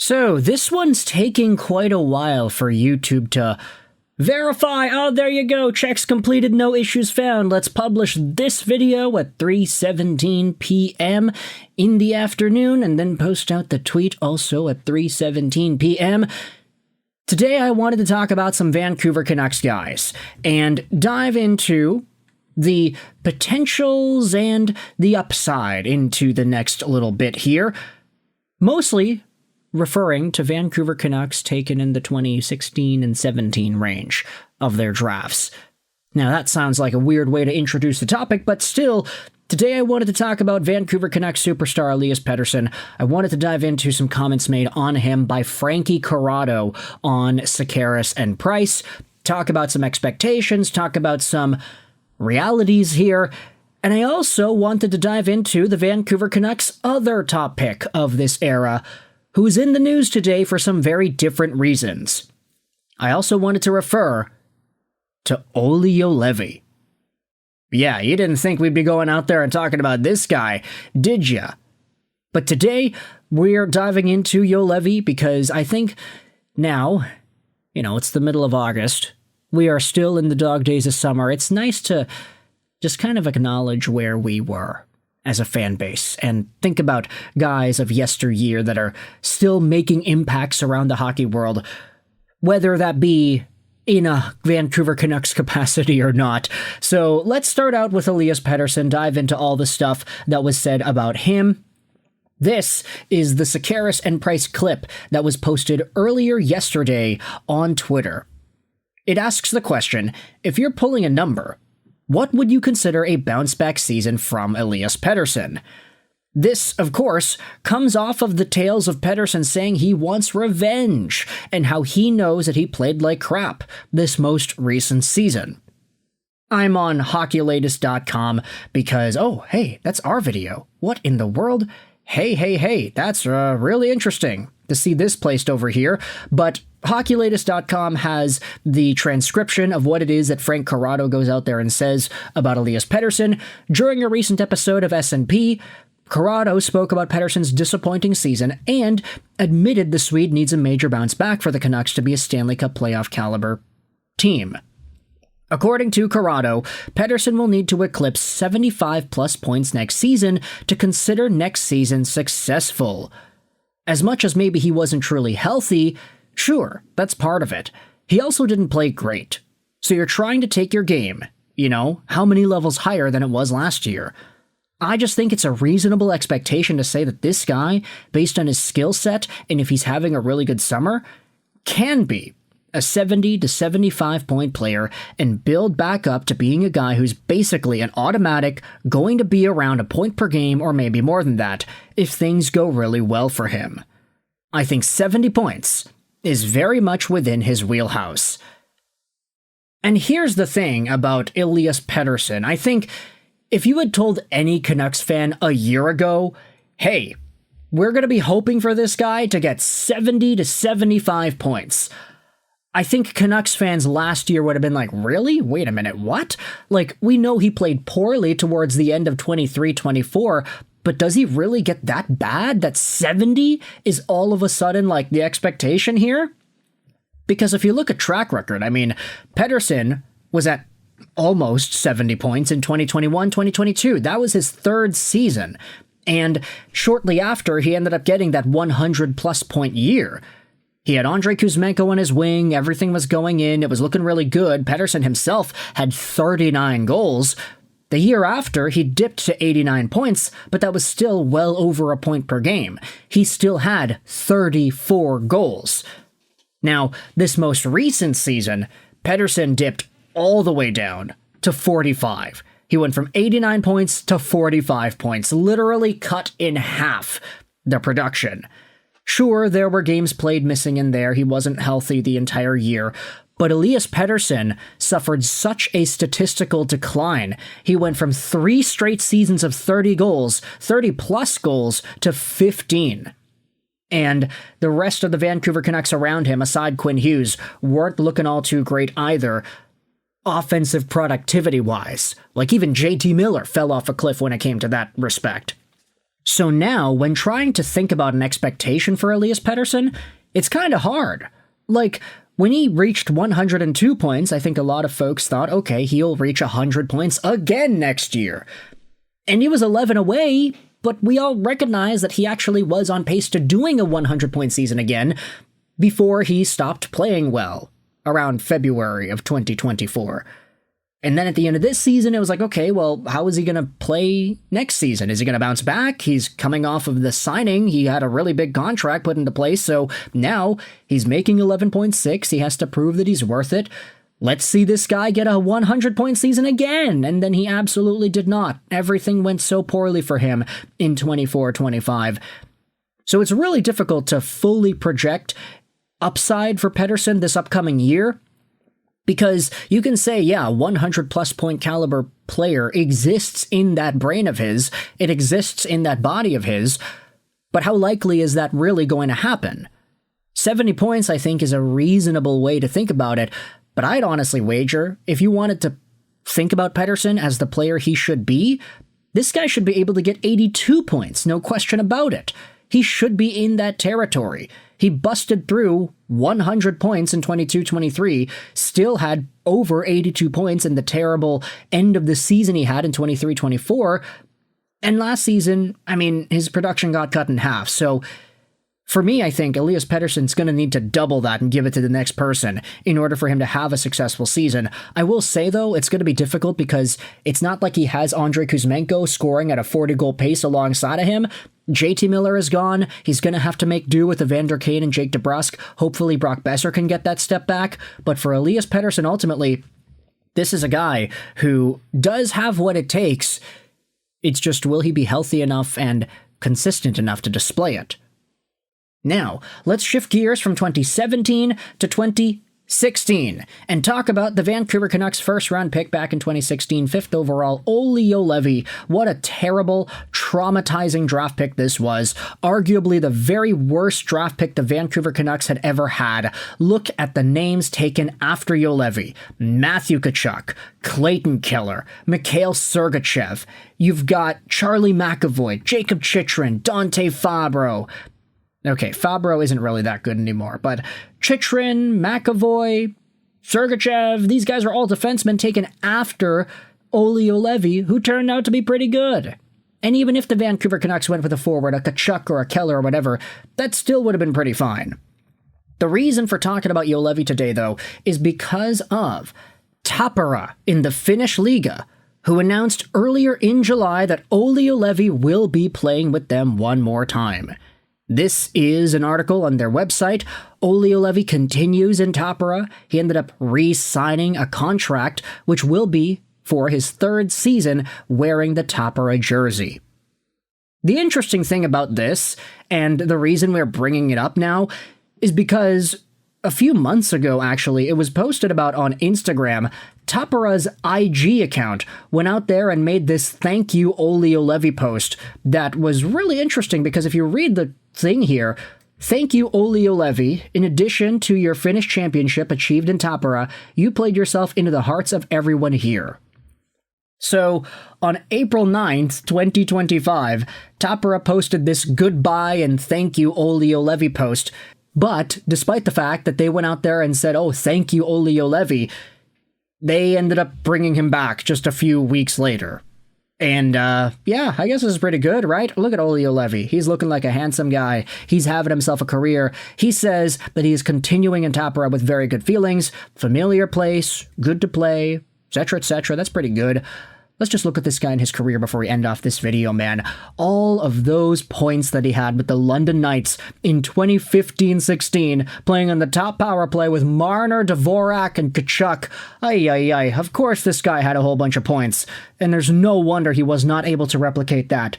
So this one's taking quite a while for YouTube to verify. Oh, there you go. Checks completed, no issues found. Let's publish this video at 3:17 p.m. in the afternoon and then post out the tweet also at 3:17 p.m. Today I wanted to talk about some Vancouver Canucks guys and dive into the potentials and the upside into the next little bit here. Mostly referring to Vancouver Canucks taken in the 2016 and 17 range of their drafts. Now that sounds like a weird way to introduce the topic, but still, today I wanted to talk about Vancouver Canucks superstar Elias Pettersson. I wanted to dive into some comments made on him by Frankie Corrado on Schaefer and Price, talk about some expectations, talk about some realities here, and I also wanted to dive into the Vancouver Canucks' other top pick of this era, who's in the news today for some very different reasons. I also wanted to refer to Olli Juolevi. Yeah, you didn't think we'd be going out there and talking about this guy, did ya? But today, we're diving into Juolevi because I think now, it's the middle of August. We are still in the dog days of summer. It's nice to just kind of acknowledge where we were as a fan base and think about guys of yesteryear that are still making impacts around the hockey world, whether that be in a Vancouver Canucks capacity or not. So let's start out with Elias Pettersson, dive into all the stuff that was said about him. This is the Schaefer and Price clip that was posted earlier yesterday on Twitter. It asks the question, if you're pulling a number, what would you consider a bounce-back season from Elias Pettersson? This, of course, comes off of the tales of Pettersson saying he wants revenge and how he knows that he played like crap this most recent season. I'm on hockeylatest.com because, oh, hey, that's our video. What in the world? Hey, that's really interesting to see this placed over here, but hockeylatest.com has the transcription of what it is that Frank Corrado goes out there and says about Elias Pettersson. During a recent episode of S&P, Corrado spoke about Pettersson's disappointing season and admitted the Swede needs a major bounce back for the Canucks to be a Stanley Cup playoff caliber team. According to Corrado, Pettersson will need to eclipse 75-plus points next season to consider next season successful. As much as maybe he wasn't truly healthy, sure, that's part of it. He also didn't play great. So you're trying to take your game, how many levels higher than it was last year. I just think it's a reasonable expectation to say that this guy, based on his skill set and if he's having a really good summer, can be a 70 to 75 point player and build back up to being a guy who's basically an automatic, going to be around a point per game or maybe more than that if things go really well for him. I think 70 points is very much within his wheelhouse. And here's the thing about Elias Pettersson. I think if you had told any Canucks fan a year ago, hey, we're going to be hoping for this guy to get 70 to 75 points, I think Canucks fans last year would have been like, really? Wait a minute, what? Like, we know he played poorly towards the end of 23-24, but does he really get that bad that 70 is all of a sudden like the expectation here? Because if you look at track record, Pettersson was at almost 70 points in 2021-2022. That was his third season. And shortly after, he ended up getting that 100-plus point year. He had Andrei Kuzmenko on his wing, everything was going in, it was looking really good. Pettersson himself had 39 goals. The year after, he dipped to 89 points, but that was still well over a point per game. He still had 34 goals. Now, this most recent season, Pettersson dipped all the way down to 45. He went from 89 points to 45 points, literally cut in half the production. Sure, there were games played missing in there, he wasn't healthy the entire year, but Elias Pettersson suffered such a statistical decline. He went from 3 straight seasons of 30 goals, 30-plus goals, to 15. And the rest of the Vancouver Canucks around him, aside Quinn Hughes, weren't looking all too great either, offensive productivity-wise. Like even JT Miller fell off a cliff when it came to that respect. So now, when trying to think about an expectation for Elias Pettersson, it's kind of hard. Like, when he reached 102 points, I think a lot of folks thought, okay, he'll reach 100 points again next year. And he was 11 away, but we all recognize that he actually was on pace to doing a 100-point season again before he stopped playing well around February of 2024. And then at the end of this season, it was like, okay, well, how is he going to play next season? Is he going to bounce back? He's coming off of the signing. He had a really big contract put into place, so now he's making 11.6. He has to prove that he's worth it. Let's see this guy get a 100-point season again. And then he absolutely did not. Everything went so poorly for him in 24-25. So it's really difficult to fully project upside for Pettersson this upcoming year. Because you can say, yeah, 100-plus point caliber player exists in that brain of his, it exists in that body of his, but how likely is that really going to happen? 70 points, I think, is a reasonable way to think about it, but I'd honestly wager, if you wanted to think about Pettersson as the player he should be, this guy should be able to get 82 points, no question about it. He should be in that territory. He busted through 100 points in 22-23, still had over 82 points in the terrible end of the season he had in 23-24, and last season, I mean, his production got cut in half, so for me, I think Elias Pettersson's going to need to double that and give it to the next person in order for him to have a successful season. I will say, though, it's going to be difficult because it's not like he has Andrei Kuzmenko scoring at a 40-goal pace alongside of him. JT Miller is gone. He's going to have to make do with Evander Kane and Jake DeBrusk. Hopefully Brock Besser can get that step back. But for Elias Pettersson, ultimately, this is a guy who does have what it takes. It's just, will he be healthy enough and consistent enough to display it? Now, let's shift gears from 2017 to 2016 and talk about the Vancouver Canucks first-round pick back in 2016, 5th overall, Olli Juolevi. What a terrible, traumatizing draft pick this was. Arguably the very worst draft pick the Vancouver Canucks had ever had. Look at the names taken after Juolevi. Matthew Tkachuk, Clayton Keller, Mikhail Sergachev. You've got Charlie McAvoy, Jacob Chychrun, Dante Fabro. Okay, Fabro isn't really that good anymore, but Chychrun, McAvoy, Sergachev, these guys are all defensemen taken after Olli Juolevi, who turned out to be pretty good. And even if the Vancouver Canucks went with a forward, a Tkachuk or a Keller or whatever, that still would have been pretty fine. The reason for talking about Juolevi today, though, is because of Tappara in the Finnish Liga, who announced earlier in July that Olli Juolevi will be playing with them one more time. This is an article on their website. Olli Juolevi continues in Tappara. He ended up re-signing a contract, which will be for his third season wearing the Tappara jersey. The interesting thing about this, and the reason we're bringing it up now, is because a few months ago, actually, it was posted about on Instagram. Tappara's IG account went out there and made this thank you Olli Juolevi post that was really interesting because if you read the thing here, thank you Olli Juolevi, in addition to your Finnish championship achieved in Tappara, you played yourself into the hearts of everyone here. So, on April 9th, 2025, Tappara posted this goodbye and thank you Olli Juolevi post, but despite the fact that they went out there and said, oh, thank you Olli Juolevi, they ended up bringing him back just a few weeks later. And, yeah, I guess this is pretty good, right? Look at Olli Juolevi. He's looking like a handsome guy. He's having himself a career. He says that he is continuing in Tappara with very good feelings, familiar place, good to play, etc., etc. That's pretty good. Let's just look at this guy and his career before we end off this video, man. All of those points that he had with the London Knights in 2015-16, playing on the top power play with Marner, Dvorak, and Tkachuk. Ay. Of course this guy had a whole bunch of points, and there's no wonder he was not able to replicate that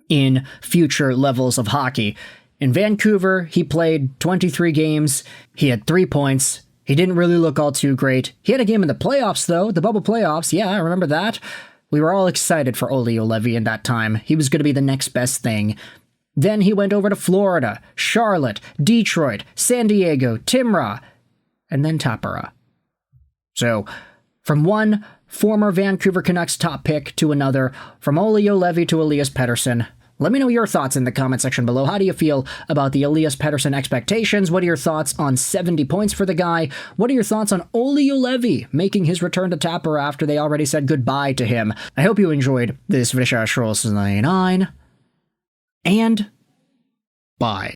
in future levels of hockey. In Vancouver, he played 23 games. He had 3 points. He didn't really look all too great. He had a game in the playoffs, though, the bubble playoffs. Yeah, I remember that. We were all excited for Olli Juolevi in that time. He was going to be the next best thing. Then he went over to Florida, Charlotte, Detroit, San Diego, Timrå, and then Tappara. So, from one former Vancouver Canucks top pick to another, from Olli Juolevi to Elias Pettersson, Let me know your thoughts in the comment section below. How do you feel about the Elias Pettersson expectations? What are your thoughts on 70 points for the guy? What are your thoughts on Olli Juolevi making his return to Tapper after they already said goodbye to him? I hope you enjoyed this video. And bye.